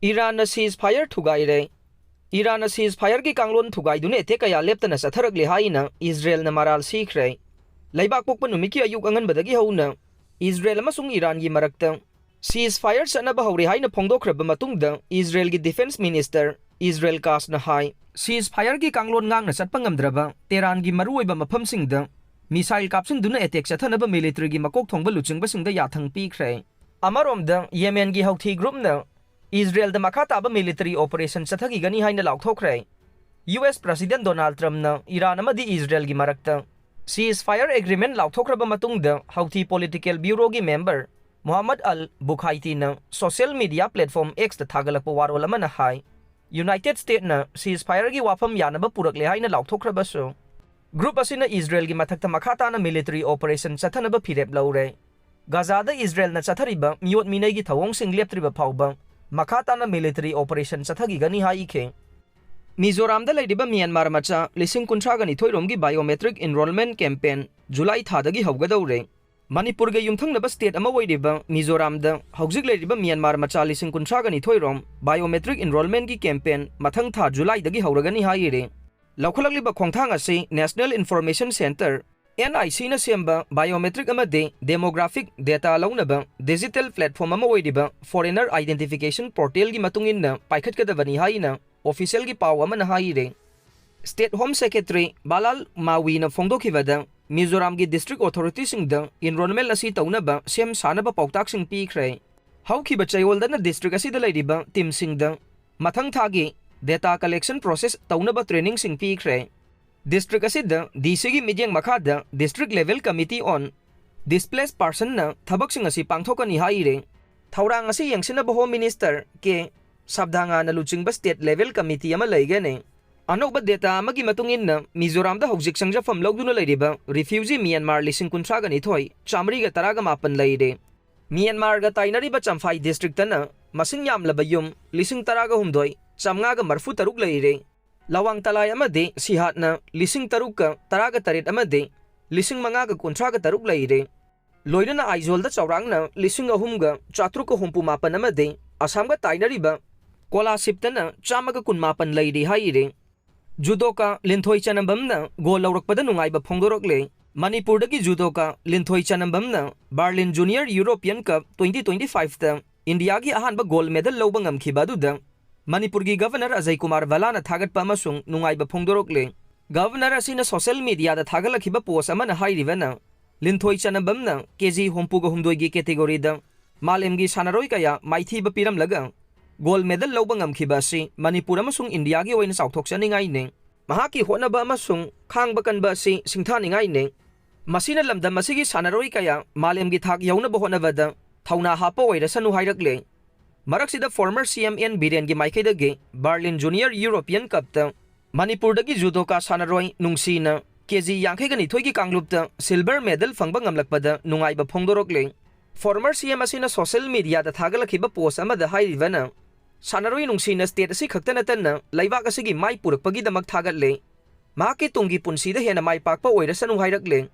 Iran ceasefire thugaire. Iran ceasefire ki kanglon thugaidune te kaya leptana satharakle haina Israel na maral sikre. Laibak pokpa numiki ayuk angan badagi hauna Israel amasung Iran gi marakta ceasefire sanaba hauri haina phongdokhraba matungda Israel gi defense minister Israel kas na hai ceasefire ki kanglon ngang na satpa ngamdraba Tehran gi maruoiba mafamsingda missile kapsin duna attack sathanaba military gi makok thongba luchingba singda yathang pikre. Amaromda Yemen gi houthi group na Israel da makha taba military operation sathagi gani haina laukthokre. US President Donald Trump na Iran amadi Israel gi marakta ceasefire agreement laukthokraba matungda houthi political bureau gi member Muhammad al-Bukhaiti na social media platform X da thagalakpa warol amana hai United States na ceasefire gi wafam yanaba purakle haina laukthokraba so group asina Israel gi mathakta makhata na military operation sathanaba phirep laure. Gaza da Israel na chathariba miyot minai gi thawong sing leptriba phawba makhata na military operation sathagi gani hai khe. Mizoram da laidiba Myanmar macha lising kuntra gani thoirom gi biometric enrollment campaign July thadagi hawgadaure. Manipur ge yumthangnaba state ama oidiba Mizoram da hawjik laidiba Myanmar macha lising kuntra gani thoirom biometric enrollment gi campaign mathang tha July dagi hawragani hai re. Laukhalakliba khongthang ase National Information Center NIC na semba biometric amade demographic data launaba digital platform ama oidiba foreigner identification portal gi matungin na paikhatkadabani haina official gi paw ama na haire. State Home Secretary Balal Mawi na phongdokhibada Mizoram gi district authority singda enrollment asi taunaba sem sanaba pautak sing pikre. Hawkhiba chayolda na district asi da laidiba team singda mathang thagi data collection process taunaba training sing pikre. District asida DC gi midyang makhada district level committee on displaced person na thabak sing asi pangthokani haire. Thaurang asi yangsina Home Minister ke sabdanga na luchingba state level committee ama laigane. Anokba data amagi matungin na Mizoram da hawjik sangja fam logduna laidiba refugee Myanmar lising kuntra gani thoi chamri ga taraga mapan laide. Myanmar ga tainariba Champhai district na masing yamlaba yum lising taraga humdoi chamnga ga marfu taruk laire. Lawang talay amade sihat na lising taruk ka taraga tarit amade lising mga ga kuntra ga taruk laire. Loida na aizol da chawrang na lising ahum ga chatruk ka humpu mapan amade Assam ga tainariba Kola siptana chamaga kun mapan laide haire. Judoka linthoi chanambam na gol laurakpada nungaiba phongdorokle. Manipur dagi judoka linthoi chanambam na Berlin Junior European Cup 2025 ta India gi ahanba gold medal lawba ngamkhiba aduda Manipur gi Governor Ajay Kumar Valana thagatpa amasung nungaiba phongdorokle. Governor asina social media da thagalakhiba post amana hairiba na linthoi chanambam na KG hompuga humdoi gi category da malem gi sanaroi kaya maithiba piramlaga gold medal lawba ngamkhiba asi Manipur amasung India gi oina sauthokchaningai ne. Mahaki honaba amasung khangba kanba asi singthaningai ne. Masina lamdam masigi sanaroi kaya malem gi thak yaunaba honabada thauna hapa oirasanu hairakle. Maraksida former CMN Biren gi maikhaidagi Berlin Junior European Cup ta Manipur dagi judoka sanaroi nungsina KG yankhai gani thoi gi kanglupta silver medal phangba ngamlakpada nungaiba phongdorokle. Former CM asina social media da thagalakhiba post amada hairivana Sanaroi nungsina state asi khaktana tanna laibak asigi mai purakpagi damak thagatle. Mahaki tunggi punsida hena mai pakpa oirasanu hairakle.